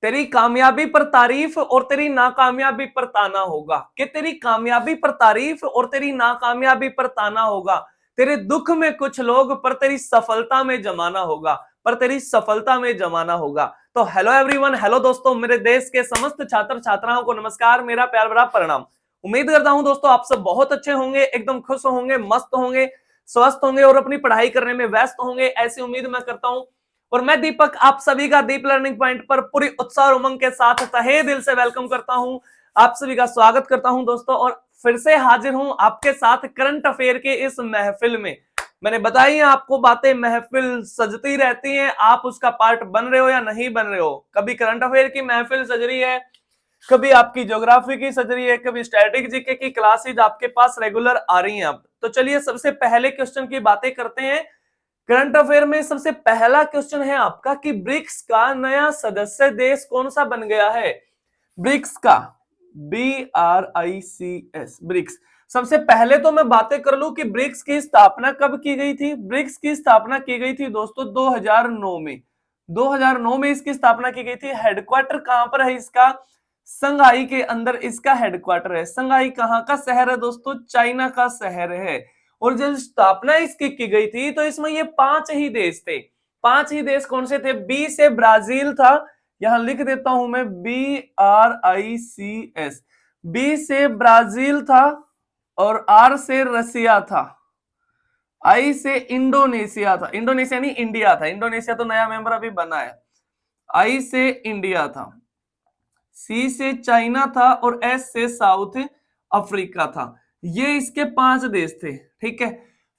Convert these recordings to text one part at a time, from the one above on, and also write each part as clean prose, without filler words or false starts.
तेरी कामयाबी पर तारीफ और तेरी नाकामयाबी पर ताना होगा, कि तेरी कामयाबी पर तारीफ और तेरी नाकामयाबी पर ताना होगा। तेरे दुख में कुछ लोग पर तेरी सफलता में जमाना होगा, पर तेरी सफलता में जमाना होगा। तो हेलो एवरीवन, हेलो दोस्तों, मेरे देश के समस्त छात्र छात्राओं को नमस्कार, मेरा प्यार भरा प्रणाम। उम्मीद करता हूं दोस्तों आप सब बहुत अच्छे होंगे, एकदम खुश होंगे, मस्त होंगे, स्वस्थ होंगे और अपनी पढ़ाई करने में व्यस्त होंगे, ऐसी उम्मीद मैं करता हूं। और मैं दीपक आप सभी का दीप लर्निंग पॉइंट पर पूरी उत्साह और उमंग के साथ तहे दिल से वेलकम करता हूं, आप सभी का स्वागत करता हूं दोस्तों। और फिर से हाजिर हूं आपके साथ करंट अफेयर के इस महफिल में। मैंने बताई है आपको बातें, महफिल सजती रहती हैं, आप उसका पार्ट बन रहे हो या नहीं बन रहे हो। कभी करंट अफेयर की महफिल सज रही है, कभी आपकी ज्योग्राफी की सज रही है, कभी स्टैटिक जीके की क्लासेज आपके पास रेगुलर आ रही हैं। अब तो चलिए सबसे पहले क्वेश्चन की बातें करते हैं। करंट अफेयर में सबसे पहला क्वेश्चन है आपका कि ब्रिक्स का नया सदस्य देश कौन सा बन गया है। ब्रिक्स का, BRICS, ब्रिक्स। सबसे पहले तो मैं बातें कर लूं कि ब्रिक्स की स्थापना कब की गई थी। ब्रिक्स की स्थापना की गई थी दोस्तों 2009 में। 2009 में इसकी स्थापना की गई थी। हेडक्वार्टर कहां पर है इसका? संघाई के अंदर इसका हेडक्वार्टर है। संघाई कहां का शहर है दोस्तों? चाइना का शहर है। और जब स्थापना इसकी की गई थी तो इसमें ये 5 ही देश थे। 5 ही देश कौन से थे? बी से ब्राजील था, यहां लिख देता हूं मैं, BRICS। बी से ब्राजील था और आर से रसिया था, आई से इंडोनेशिया था। इंडोनेशिया नहीं, इंडिया था। इंडोनेशिया तो नया मेंबर अभी बना है। आई से इंडिया था, सी से चाइना था और एस से साउथ अफ्रीका था। ये इसके 5 देश थे, ठीक है।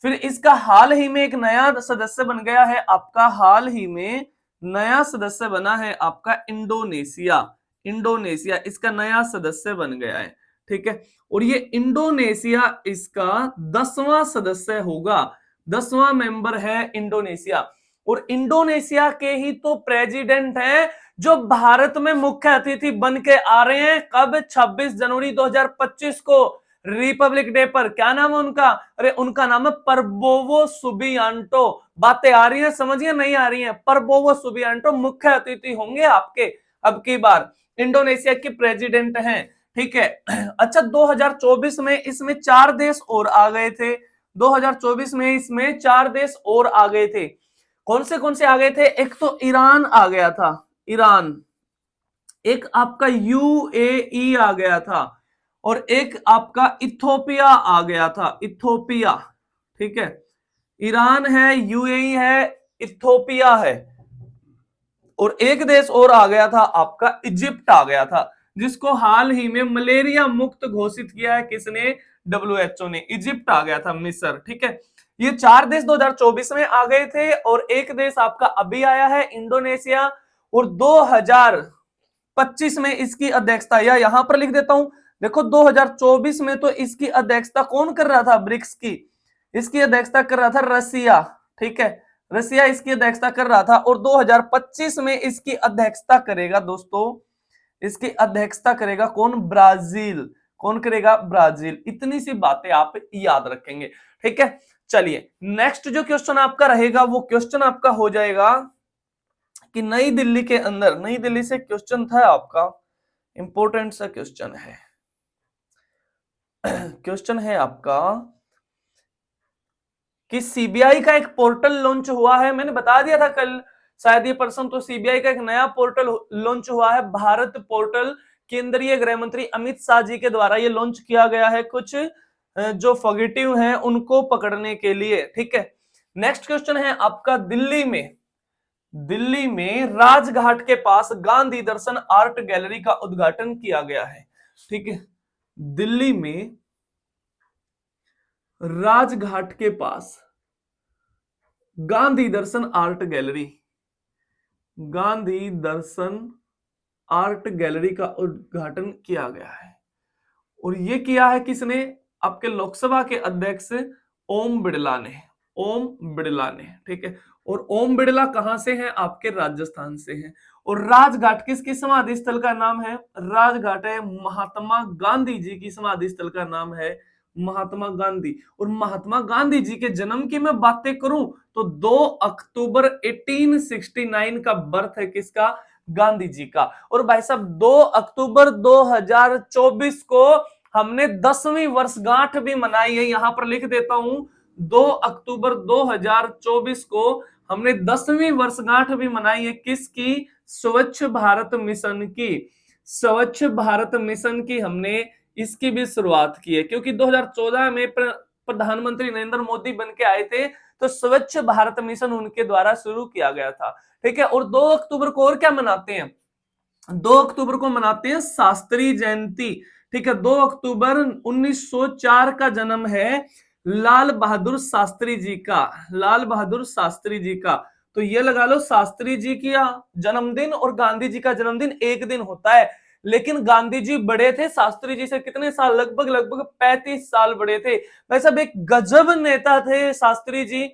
फिर इसका हाल ही में एक नया सदस्य बन गया है आपका, हाल ही में नया सदस्य बना है आपका इंडोनेशिया। इंडोनेशिया इसका नया सदस्य बन गया है, ठीक है। और ये इंडोनेशिया इसका 10वां सदस्य होगा, 10वां मेंबर है इंडोनेशिया। और इंडोनेशिया के ही तो प्रेसिडेंट हैं जो भारत में मुख्य अतिथि बन के आ रहे हैं। कब? 26 जनवरी 2025 को, रिपब्लिक डे पर। क्या नाम है उनका? अरे उनका नाम है प्रबोवो सुबियांटो। बातें आ रही हैं, समझिए नहीं आ रही हैं? प्रबोवो सुबियांटो मुख्य अतिथि होंगे आपके अब की बार। इंडोनेशिया के प्रेसिडेंट हैं, ठीक है। अच्छा, 2024 में इसमें 4 देश और आ गए थे। 2024 में इसमें 4 देश और आ गए थे। कौन से आ गए थे? एक तो ईरान आ गया था, ईरान। एक आपका UAE आ गया था और एक आपका इथोपिया आ गया था, इथोपिया, ठीक है। ईरान है, UAE है, इथोपिया है। और एक देश और आ गया था आपका, इजिप्ट आ गया था, जिसको हाल ही में मलेरिया मुक्त घोषित किया है किसने? WHO ने। इजिप्ट आ गया था, मिस्र, ठीक है। ये 4 देश 2024 में आ गए थे और एक देश आपका अभी आया है, इंडोनेशिया। और 2025 में इसकी अध्यक्षता, या यहां पर लिख देता हूं, देखो 2024 में तो इसकी अध्यक्षता कौन कर रहा था? ब्रिक्स की इसकी अध्यक्षता कर रहा था रसिया, ठीक है। रसिया इसकी अध्यक्षता कर रहा था। और 2025 में इसकी अध्यक्षता करेगा दोस्तों, इसकी अध्यक्षता करेगा कौन? ब्राजील। कौन करेगा? ब्राजील। इतनी सी बातें आप याद रखेंगे, ठीक है। चलिए नेक्स्ट जो क्वेश्चन आपका रहेगा वो क्वेश्चन आपका हो जाएगा कि नई दिल्ली के अंदर, नई दिल्ली से क्वेश्चन था आपका, इंपॉर्टेंट सा क्वेश्चन है। क्वेश्चन है आपका कि सीबीआई का एक पोर्टल लॉन्च हुआ है। मैंने बता दिया था कल, शायद ये पर्सन, तो सीबीआई का एक नया पोर्टल लॉन्च हुआ है, भारत पोर्टल। केंद्रीय गृह मंत्री अमित शाह जी के द्वारा ये लॉन्च किया गया है, कुछ जो फॉगिटिव हैं उनको पकड़ने के लिए, ठीक है। नेक्स्ट क्वेश्चन है आपका, दिल्ली में राजघाट के पास गांधी दर्शन आर्ट गैलरी का उद्घाटन किया गया है, ठीक है। दिल्ली में राजघाट के पास गांधी दर्शन आर्ट गैलरी, गांधी दर्शन आर्ट गैलरी का उद्घाटन किया गया है। और ये किया है किसने? आपके लोकसभा के अध्यक्ष ओम बिड़ला ने, ओम बिड़ला ने, ठीक है। और ओम बिड़ला कहां से हैं? आपके राजस्थान से हैं। और राजघाट किसकी समाधि स्थल का नाम है? राजघाट है महात्मा गांधी जी की समाधि स्थल का नाम है, महात्मा गांधी। और महात्मा गांधी जी के जन्म की मैं बातें करूं तो 2 अक्टूबर 1869 का बर्थ है किसका? गांधी जी का। और भाई साहब 2 अक्टूबर 2024 को हमने 10वीं वर्षगांठ भी मनाई है, यहां पर लिख देता हूं 2 अक्टूबर 2024 को हमने 10वीं वर्षगांठ भी मनाई है। किसकी? स्वच्छ भारत मिशन की। स्वच्छ भारत मिशन की हमने इसकी भी शुरुआत की है, क्योंकि 2014 में प्रधानमंत्री नरेंद्र मोदी बन के आए थे, तो स्वच्छ भारत मिशन उनके द्वारा शुरू किया गया था। ठीक है। और 2 अक्टूबर को और क्या मनाते हैं? 2 अक्टूबर को मनाते हैं शास्त्री जयंती। ठीक है। 2 अक्टूबर 1904 का जन्म है लाल बहादुर शास्त्री जी का। लाल बहादुर शास्त्री जी का। तो ये लगा लो, शास्त्री जी का जन्मदिन और गांधी जी का जन्मदिन एक दिन होता है, लेकिन गांधी जी बड़े थे शास्त्री जी से कितने साल? लगभग 35 साल बड़े थे। वैसे एक गजब नेता थे शास्त्री जी,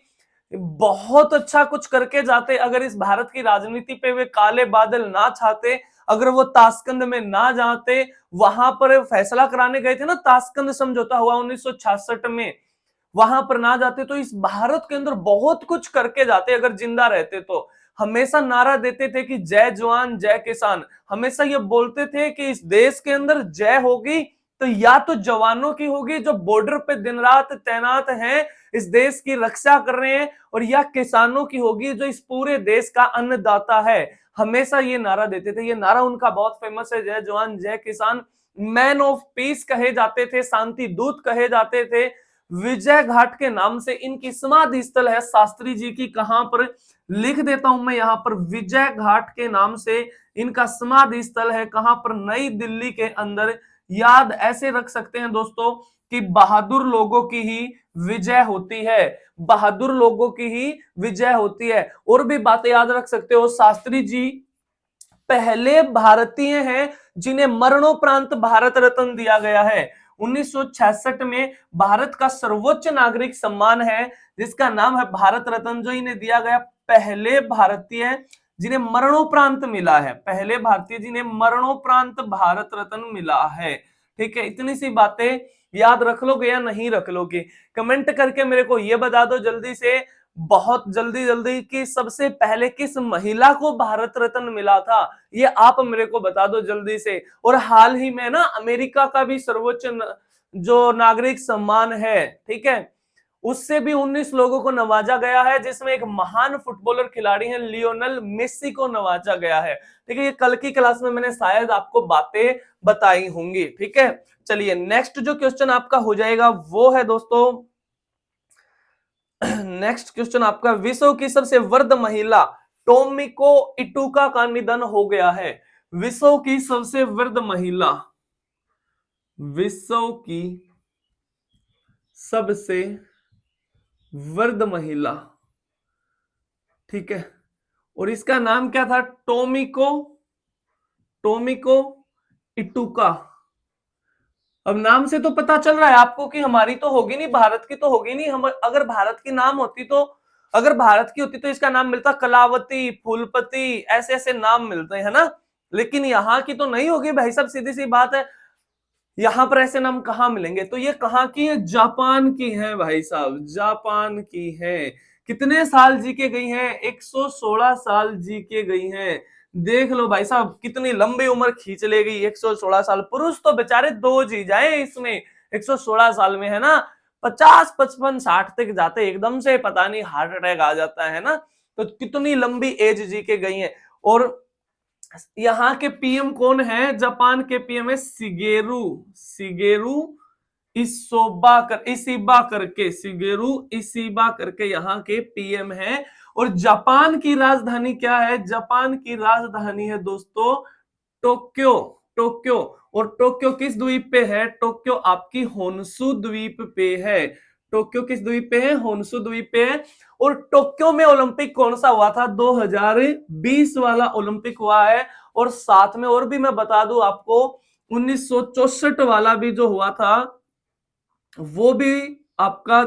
बहुत अच्छा कुछ करके जाते। अगर इस भारत की राजनीति पे वे काले बादल ना छाते, अगर वो ताशकंद में ना जाते, वहां पर फैसला कराने गए थे ना, ताशकंद समझौता हुआ 1966 में, वहां पर ना जाते तो इस भारत के अंदर बहुत कुछ करके जाते अगर जिंदा रहते तो। हमेशा नारा देते थे कि जय जवान जय किसान। हमेशा ये बोलते थे कि इस देश के अंदर जय होगी तो या तो जवानों की होगी जो बॉर्डर पे दिन रात तैनात हैं, इस देश की रक्षा कर रहे हैं, और या किसानों की होगी जो इस पूरे देश का अन्नदाता है। हमेशा ये नारा देते थे। ये नारा उनका बहुत फेमस है, जय जवान जय किसान। मैन ऑफ पीस कहे जाते थे, शांति दूत कहे जाते थे। विजय घाट के नाम से इनकी समाधि स्थल है शास्त्री जी की। कहां पर? लिख देता हूं मैं यहां पर, विजय घाट के नाम से इनका समाधि स्थल है। कहां पर? नई दिल्ली के अंदर। याद ऐसे रख सकते हैं दोस्तों कि बहादुर लोगों की ही विजय होती है। बहादुर लोगों की ही विजय होती है। और भी बातें याद रख सकते हो, शास्त्री जी पहले भारतीय हैं जिन्हें मरणोपरांत भारत रत्न दिया गया है। 1966 में भारत का सर्वोच्च नागरिक सम्मान है जिसका नाम है भारत रत्न, जो इन्हें दिया गया। पहले भारतीय जिन्हें मरणोपरांत मिला है, पहले भारतीय जिन्हें मरणोपरांत भारत रत्न मिला है। ठीक है। इतनी सी बातें याद रख लोगे या नहीं रख लोगे? कमेंट करके मेरे को ये बता दो जल्दी से, बहुत जल्दी जल्दी, कि सबसे पहले किस महिला को भारत रत्न मिला था, ये आप मेरे को बता दो जल्दी से। और हाल ही में ना अमेरिका का भी सर्वोच्च जो नागरिक सम्मान है, ठीक है, उससे भी 19 लोगों को नवाजा गया है, जिसमें एक महान फुटबॉलर खिलाड़ी है लियोनेल मेसी को नवाजा गया है। ठीक है। ये कल की क्लास में मैंने शायद आपको बातें बताई होंगी। ठीक है। चलिए नेक्स्ट जो क्वेश्चन आपका हो जाएगा वो है दोस्तों, नेक्स्ट क्वेश्चन आपका, विश्व की सबसे वृद्ध महिला टोमिको इटुका का निधन हो गया है। विश्व की सबसे वृद्ध महिला, विश्व की सबसे वृद्ध महिला, ठीक है, और इसका नाम क्या था? टोमिको इटुका। अब नाम से तो पता चल रहा है आपको कि हमारी तो होगी नहीं, भारत की तो होगी नहीं। हम अगर भारत की नाम होती तो, अगर भारत की होती तो इसका नाम मिलता कलावती, फूलपति, ऐसे ऐसे नाम मिलते हैं ना, लेकिन यहाँ की तो नहीं होगी भाई साहब, सीधी सी बात है। यहां पर ऐसे नाम कहाँ मिलेंगे? तो ये कहाँ की है? जापान की है भाई साहब, जापान की है। कितने साल जी के गई हैं? 116 साल जी के गई हैं। देख लो भाई साहब कितनी लंबी उम्र खींच लेगी, 116 साल। पुरुष तो बेचारे 2 जी जाए इसमें 116 साल में, है ना। 50, 55, 60 तक जाते एकदम से पता नहीं हार्ट अटैक आ जाता है ना। तो कितनी लंबी एज जी के गई है। और यहाँ के पीएम कौन है? जापान के पीएम है शिगेरू इसीबा करके यहाँ के पीएम है। और जापान की राजधानी क्या है? जापान की राजधानी है दोस्तों टोक्यो। और टोक्यो किस द्वीप पे है? टोक्यो आपकी होन्शु द्वीप पे है। टोक्यो किस द्वीप पे है? होन्शु द्वीप पे है। और टोक्यो में ओलंपिक कौन सा हुआ था? 2020 वाला ओलंपिक हुआ है। और साथ में और भी मैं बता दूं आपको, 1964 वाला भी जो हुआ था वो भी आपका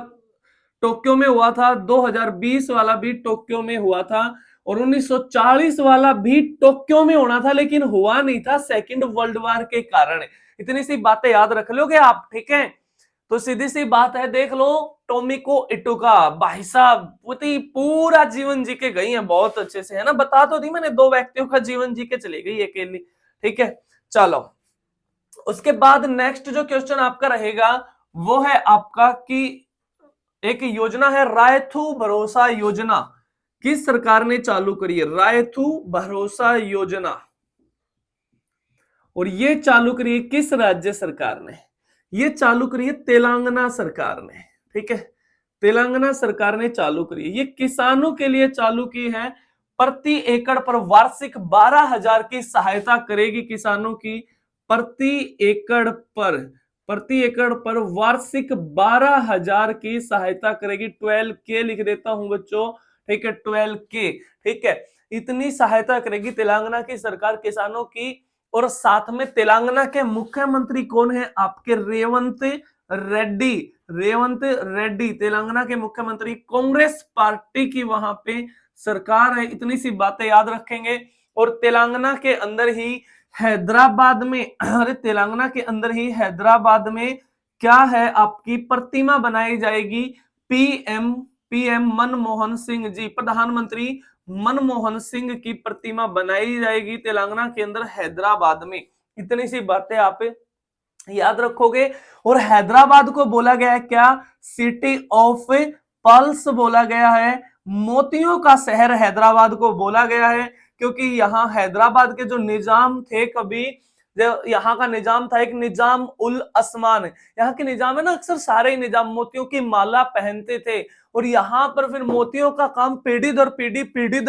टोक्यो में हुआ था। 2020 वाला भी टोक्यो में हुआ था। और 1940 वाला भी टोक्यो में होना था लेकिन हुआ नहीं था सेकंड वर्ल्ड वॉर के कारण। इतनी सी बातें याद रख लोगे आप, ठीक है। तो सीधी सी बात है, देख लो टोमिको इटुका, भाई साहब पूरा जीवन जी के गई है बहुत अच्छे से, है ना। बता तो दी मैंने, 2 व्यक्तियों का जीवन जी के चली गई अकेली। ठीक है, चलो उसके बाद नेक्स्ट जो क्वेश्चन आपका रहेगा वो है आपका कि एक योजना है रायथू भरोसा योजना, किस सरकार ने चालू करी है? रायथू भरोसा योजना, और ये चालू करी है किस राज्य सरकार ने? ये चालू करी है तेलंगाना सरकार ने। ठीक है, तेलंगाना सरकार ने चालू करी है। ये किसानों के लिए चालू की है, प्रति एकड़ पर वार्षिक 12,000 की सहायता करेगी किसानों की, प्रति एकड़ पर वार्षिक 12,000 की सहायता करेगी। 12 के लिख देता हूं बच्चों, ठीक है, 12 के, ठीक है, इतनी सहायता करेगी तेलंगाना की सरकार किसानों की। और साथ में तेलंगाना के मुख्यमंत्री कौन है? आपके रेवंत रेड्डी। रेवंत रेड्डी तेलंगाना के मुख्यमंत्री, कांग्रेस पार्टी की वहां पे सरकार है। इतनी सी बातें याद रखेंगे। और तेलंगाना के अंदर ही हैदराबाद में, अरे तेलंगाना के अंदर ही हैदराबाद में क्या है, आपकी प्रतिमा बनाई जाएगी। पीएम मनमोहन सिंह जी, प्रधानमंत्री मनमोहन सिंह की प्रतिमा बनाई जाएगी तेलंगाना के अंदर हैदराबाद में। इतनी सी बातें आप याद रखोगे। और हैदराबाद को बोला गया है क्या? सिटी ऑफ पर्ल्स बोला गया है, मोतियों का शहर हैदराबाद को बोला गया है, क्योंकि यहाँ हैदराबाद के जो निजाम थे, कभी यहाँ का निजाम था एक निजाम उल असमान। यहाँ के निजाम है ना, अक्सर सारे निजाम मोतियों की माला पहनते थे, और यहाँ पर फिर मोतियों का काम पीढ़ी दर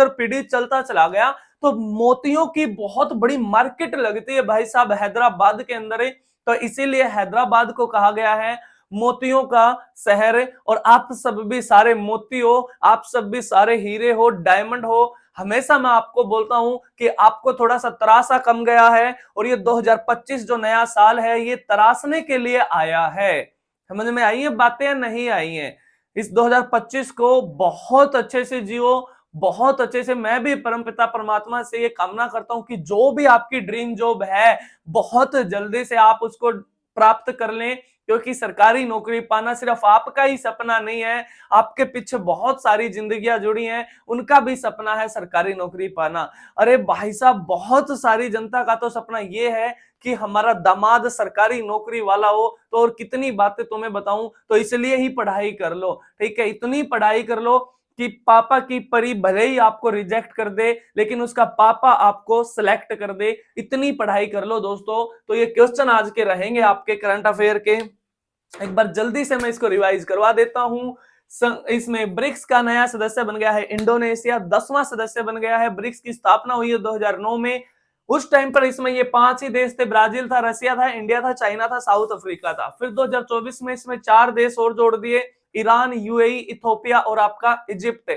पीढ़ी चलता चला गया। तो मोतियों की बहुत बड़ी मार्केट लगती है भाई साहब हैदराबाद के अंदर है। तो इसीलिए हैदराबाद को कहा गया है मोतियों का शहर। और आप सब भी सारे मोती हो, आप सब भी सारे हीरे हो, डायमंड हो। हमेशा मैं आपको बोलता हूं कि आपको थोड़ा सा तरासा कम गया है, और ये 2025 जो नया साल है ये तरासने के लिए आया है। समझ में आई है बातें या नहीं आई है? इस 2025 को बहुत अच्छे से जियो, बहुत अच्छे से। मैं भी परमपिता परमात्मा से ये कामना करता हूं कि जो भी आपकी ड्रीम जॉब है बहुत जल्दी से आप उसको प्राप्त कर लें, क्योंकि सरकारी नौकरी पाना सिर्फ आपका ही सपना नहीं है, आपके पीछे बहुत सारी जिंदगियां जुड़ी हैं, उनका भी सपना है सरकारी नौकरी पाना। अरे भाई साहब, बहुत सारी जनता का तो सपना ये है कि हमारा दामाद सरकारी नौकरी वाला हो। तो और कितनी बातें तुम्हें बताऊं, तो इसलिए ही पढ़ाई कर लो। ठीक है, इतनी पढ़ाई कर लो कि पापा की परी भले ही आपको रिजेक्ट कर दे, लेकिन उसका पापा आपको सिलेक्ट कर दे। इतनी पढ़ाई कर लो दोस्तों। तो ये क्वेश्चन आज के रहेंगे आपके करंट अफेयर के। एक बार जल्दी से मैं इसको रिवाइज करवा देता हूं। इसमें ब्रिक्स का नया सदस्य बन गया है इंडोनेशिया, 10वां सदस्य बन गया है। ब्रिक्स की स्थापना हुई है 2009 में। उस टाइम पर इसमें ये 5 ही देश थे, ब्राजील था, रशिया था, इंडिया था, चाइना था, साउथ अफ्रीका था। फिर 2024 में इसमें 4 देश और जोड़ दिए, ईरान, यूएई, इथोपिया और आपका इजिप्ट।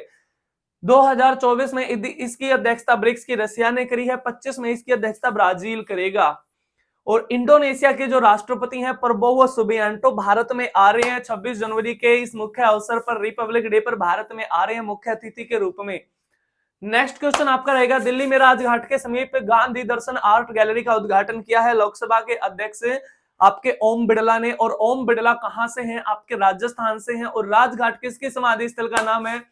2024 में इसकी अध्यक्षता ब्रिक्स की रशिया ने करी है, 25 में इसकी अध्यक्षता ब्राजील करेगा। और इंडोनेशिया के जो राष्ट्रपति हैं प्रबोवो सुबियांटो भारत में आ रहे हैं 26 जनवरी के इस मुख्य अवसर पर, रिपब्लिक डे पर भारत में आ रहे हैं मुख्य अतिथि के रूप में। नेक्स्ट क्वेश्चन आपका रहेगा, दिल्ली में राजघाट के समीप गांधी दर्शन आर्ट गैलरी का उद्घाटन किया है लोकसभा के अध्यक्ष आपके ओम बिड़ला ने। और ओम बिड़ला कहां से हैं? आपके राजस्थान से हैं। और राजघाट किसकी समाधि स्थल का नाम है?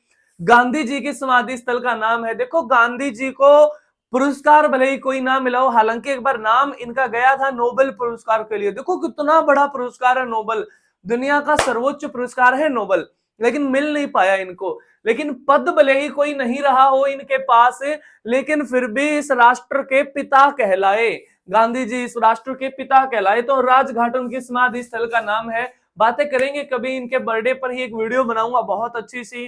गांधी जी की समाधि स्थल का नाम है। देखो, गांधी जी को पुरस्कार भले ही कोई ना मिला हो, हालांकि एक बार नाम इनका गया था नोबेल पुरस्कार के लिए। देखो कितना बड़ा पुरस्कार है नोबेल, दुनिया का सर्वोच्च पुरस्कार है नोबेल, लेकिन मिल नहीं पाया इनको। लेकिन पद भले ही कोई नहीं रहा हो इनके पास, लेकिन फिर भी इस राष्ट्र के पिता कहलाए। गांधी जी इस राष्ट्र के पिता कहलाए। तो राजघाट उनकी समाधि स्थल का नाम है। बातें करेंगे कभी इनके बर्थडे पर ही, एक वीडियो बनाऊंगा बहुत अच्छी सी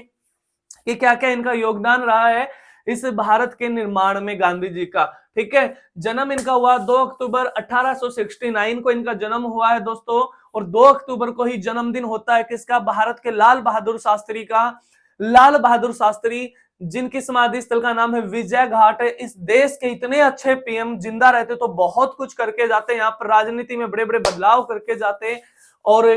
कि क्या क्या इनका योगदान रहा है इस भारत के निर्माण में गांधी जी का। ठीक है, जन्म इनका हुआ 2 अक्टूबर 1869 को इनका जन्म हुआ है दोस्तों। और 2 अक्टूबर को ही जन्मदिन होता है किसका? भारत के लाल बहादुर शास्त्री का। लाल बहादुर शास्त्री जिनकी समाधि स्थल का नाम है विजय घाट। इस देश के इतने अच्छे पीएम जिंदा रहते तो बहुत कुछ करके जाते, यहाँ पर राजनीति में बड़े बड़े बदलाव करके जाते। और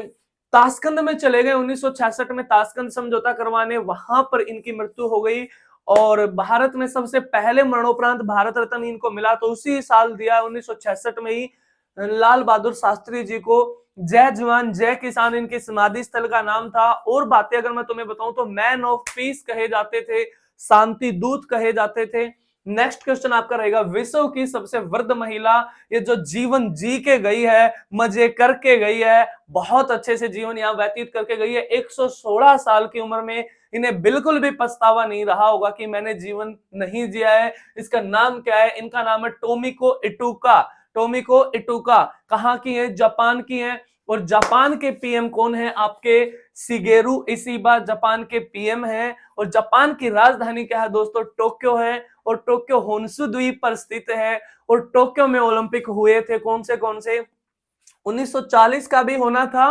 ताशकंद में चले गए 1966 में ताशकंद समझौता करवाने, वहां पर इनकी मृत्यु हो गई। और भारत में सबसे पहले मरणोपरांत भारत रत्न इनको मिला, तो उसी साल दिया 1966 में ही लाल बहादुर शास्त्री जी को। जय जवान जय किसान इनके समाधि स्थल का नाम था। और बातें अगर मैं तुम्हें बताऊं तो मैन ऑफ पीस कहे जाते थे, शांति दूत कहे जाते थे। नेक्स्ट क्वेश्चन आपका रहेगा, विश्व की सबसे वृद्ध महिला, ये जो जीवन जी के गई है, मजे करके गई है, बहुत अच्छे से जीवन यहाँ व्यतीत करके गई है, 116 साल की उम्र में, इन्हें बिल्कुल भी पछतावा नहीं रहा होगा कि मैंने जीवन नहीं जिया है। इसका नाम क्या है? इनका नाम है टोमिको इटुका। टोमिको इटुका कहाँ की है? जापान की है। और जापान के पीएम कौन है? आपके शिगेरू इशिबा जापान के पीएम है। और जापान की राजधानी क्या है दोस्तों? टोक्यो है। और टोक्यो होन्शु द्वीप पर स्थित है। और टोक्यो में ओलंपिक हुए थे कौन से 1940 का भी होना था,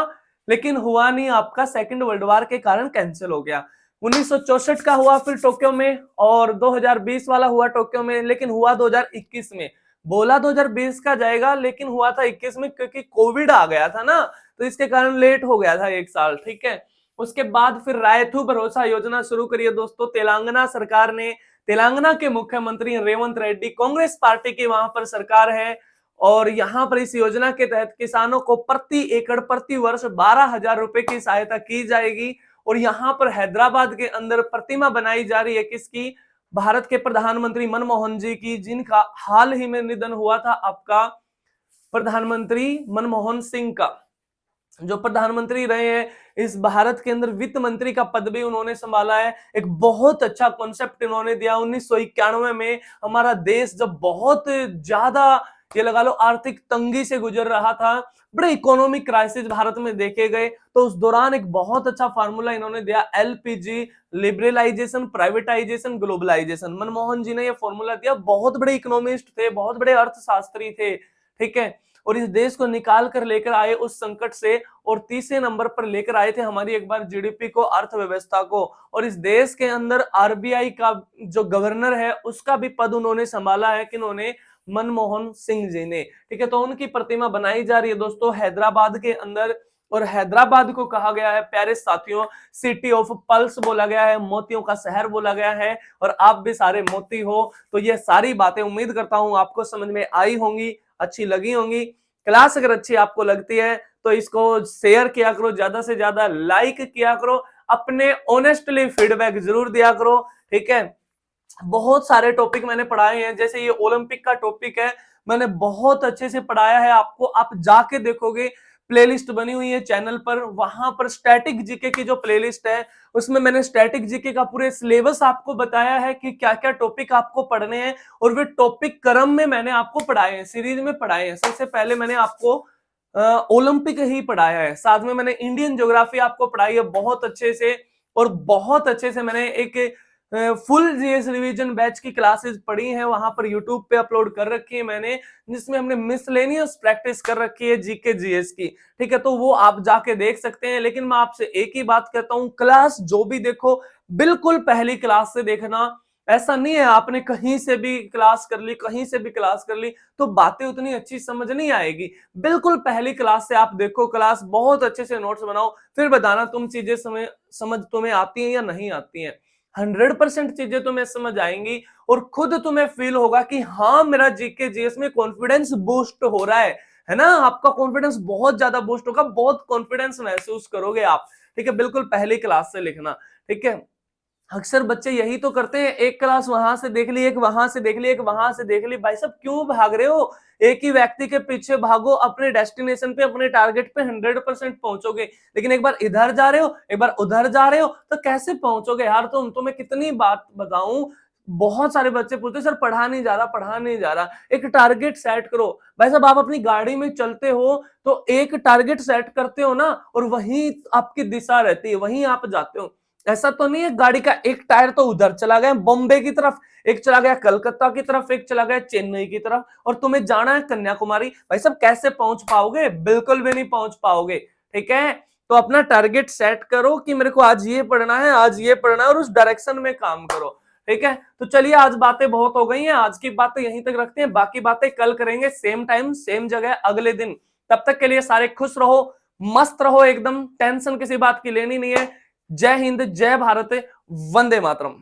लेकिन हुआ नहीं, आपका सेकंड वर्ल्ड वॉर के कारण कैंसिल हो गया। 1964 का हुआ फिर टोक्यो में, और 2020 वाला हुआ टोक्यो में, लेकिन हुआ 2021 में। बोला 2020 का जाएगा, लेकिन हुआ था 21 में, क्योंकि कोविड आ गया था ना, तो इसके कारण लेट हो गया था एक साल। ठीक है, उसके बाद फिर रायथू भरोसा योजना शुरू करी है दोस्तों तेलंगाना सरकार ने। तेलंगाना के मुख्यमंत्री रेवंत रेड्डी, कांग्रेस पार्टी की वहां पर सरकार है। और यहां पर इस योजना के तहत किसानों को प्रति एकड़ प्रति वर्ष 12,000 रुपए की सहायता की जाएगी। और यहां पर हैदराबाद के अंदर प्रतिमा बनाई जा रही है किसकी? भारत के प्रधानमंत्री मनमोहन जी की, जिनका हाल ही में निधन हुआ था, आपका प्रधानमंत्री मनमोहन सिंह का, जो प्रधानमंत्री रहे हैं। इस भारत के अंदर वित्त मंत्री का पद भी उन्होंने संभाला है। एक बहुत अच्छा कॉन्सेप्ट इन्होंने दिया 1991 में। हमारा देश जब बहुत ज्यादा, ये लगा लो, आर्थिक तंगी से गुजर रहा था, बड़े इकोनॉमिक क्राइसिस भारत में देखे गए, तो उस दौरान एक बहुत अच्छा फार्मूला इन्होंने दिया, LPG, liberalisation, privatisation, globalisation. Manmohan ji ने यह फॉर्मूला दिया। बहुत बड़े इकोनॉमिस्ट थे, बहुत बड़े अर्थशास्त्री थे। ठीक है, और इस देश को निकाल कर लेकर आए उस संकट से, और तीसरे नंबर पर लेकर आए थे हमारी एक बार जीडीपी को, अर्थव्यवस्था को। और इस देश के अंदर आरबीआई का जो गवर्नर है उसका भी पद उन्होंने संभाला है, किन्होंने? मनमोहन सिंह जी ने। ठीक है, तो उनकी प्रतिमा बनाई जा रही है दोस्तों हैदराबाद के अंदर। और हैदराबाद को कहा गया है प्यारे साथियों, सिटी ऑफ पल्स बोला गया है, मोतियों का शहर बोला गया है। और आप भी सारे मोती हो, तो ये सारी बातें उम्मीद करता हूं आपको समझ में आई होंगी, अच्छी लगी होंगी। क्लास अगर अच्छी आपको लगती है तो इसको शेयर किया करो, ज्यादा से ज्यादा लाइक किया करो, अपने ऑनेस्टली फीडबैक जरूर दिया करो। ठीक है, बहुत सारे टॉपिक मैंने पढ़ाए हैं, जैसे ये ओलंपिक का टॉपिक है, मैंने बहुत अच्छे से पढ़ाया है आपको। आप जाके देखोगे, प्लेलिस्ट बनी हुई है चैनल पर, वहां पर स्टैटिक जीके की जो प्लेलिस्ट है उसमें मैंने स्टैटिक जीके का पूरे सिलेबस आपको बताया है कि क्या क्या टॉपिक आपको पढ़ने हैं। और वे टॉपिक क्रम में मैंने आपको पढ़ाए हैं, सीरीज में पढ़ाए हैं। सबसे पहले मैंने आपको ओलंपिक ही पढ़ाया है, साथ में मैंने इंडियन ज्योग्राफी आपको पढ़ाई है बहुत अच्छे से। और बहुत अच्छे से मैंने एक फुल जीएस रिवीजन बैच की क्लासेस पढ़ी हैं, वहां पर यूट्यूब पे अपलोड कर रखी है मैंने, जिसमें हमने मिसलेनियस प्रैक्टिस कर रखी है जीके जीएस की। ठीक है, तो वो आप जाके देख सकते हैं। लेकिन मैं आपसे एक ही बात कहता हूं, क्लास जो भी देखो बिल्कुल पहली क्लास से देखना। ऐसा नहीं है आपने कहीं से भी क्लास कर ली, कहीं से भी क्लास कर ली तो बातें उतनी अच्छी समझ नहीं आएगी। बिल्कुल पहली क्लास से आप देखो क्लास, बहुत अच्छे से नोट्स बनाओ, फिर बताना तुम चीजें समझ तुम्हें आती हैं या नहीं आती हैं। 100% चीजें तुम्हें समझ आएंगी और खुद तुम्हें फील होगा कि हाँ, मेरा जीके जीएस में कॉन्फिडेंस बूस्ट हो रहा है ना? आपका कॉन्फिडेंस बहुत ज्यादा बूस्ट होगा, बहुत कॉन्फिडेंस महसूस करोगे आप। ठीक है, बिल्कुल पहली क्लास से लिखना। ठीक है, अक्सर बच्चे यही तो करते हैं, एक क्लास वहां से देख ली, एक वहां से देख ली, एक वहां से देख ली। भाई साहब क्यों भाग रहे हो? एक ही व्यक्ति के पीछे भागो, अपने डेस्टिनेशन पे, अपने टारगेट पे 100% पहुंचोगे। लेकिन एक बार इधर जा रहे हो, एक बार उधर जा रहे हो, तो कैसे पहुंचोगे यार? तुम्हें कितनी बात बताऊं, बहुत सारे बच्चे पूछते सर पढ़ा नहीं जा रहा, पढ़ा नहीं जा रहा। एक टारगेट सेट करो। भाई साहब आप अपनी गाड़ी में चलते हो तो एक टारगेट सेट करते हो ना, और वहीं आपकी दिशा रहती है, वहीं आप जाते हो। ऐसा तो नहीं है गाड़ी का एक टायर तो उधर चला गया बॉम्बे की तरफ, एक चला गया कलकत्ता की तरफ, एक चला गया चेन्नई की तरफ, और तुम्हें जाना है कन्याकुमारी। भाई साहब कैसे पहुंच पाओगे? बिल्कुल भी नहीं पहुंच पाओगे। ठीक है, तो अपना टारगेट सेट करो कि मेरे को आज ये पढ़ना है, आज ये पढ़ना है, और उस डायरेक्शन में काम करो। ठीक है, तो चलिए आज बातें बहुत हो गई हैं, आज की बातें यहीं तक रखते हैं, बाकी बातें कल करेंगे, सेम टाइम सेम जगह अगले दिन। तब तक के लिए सारे खुश रहो, मस्त रहो, एकदम टेंशन किसी बात की लेनी नहीं है। जय हिंद, जय भारत, वंदे मातरम।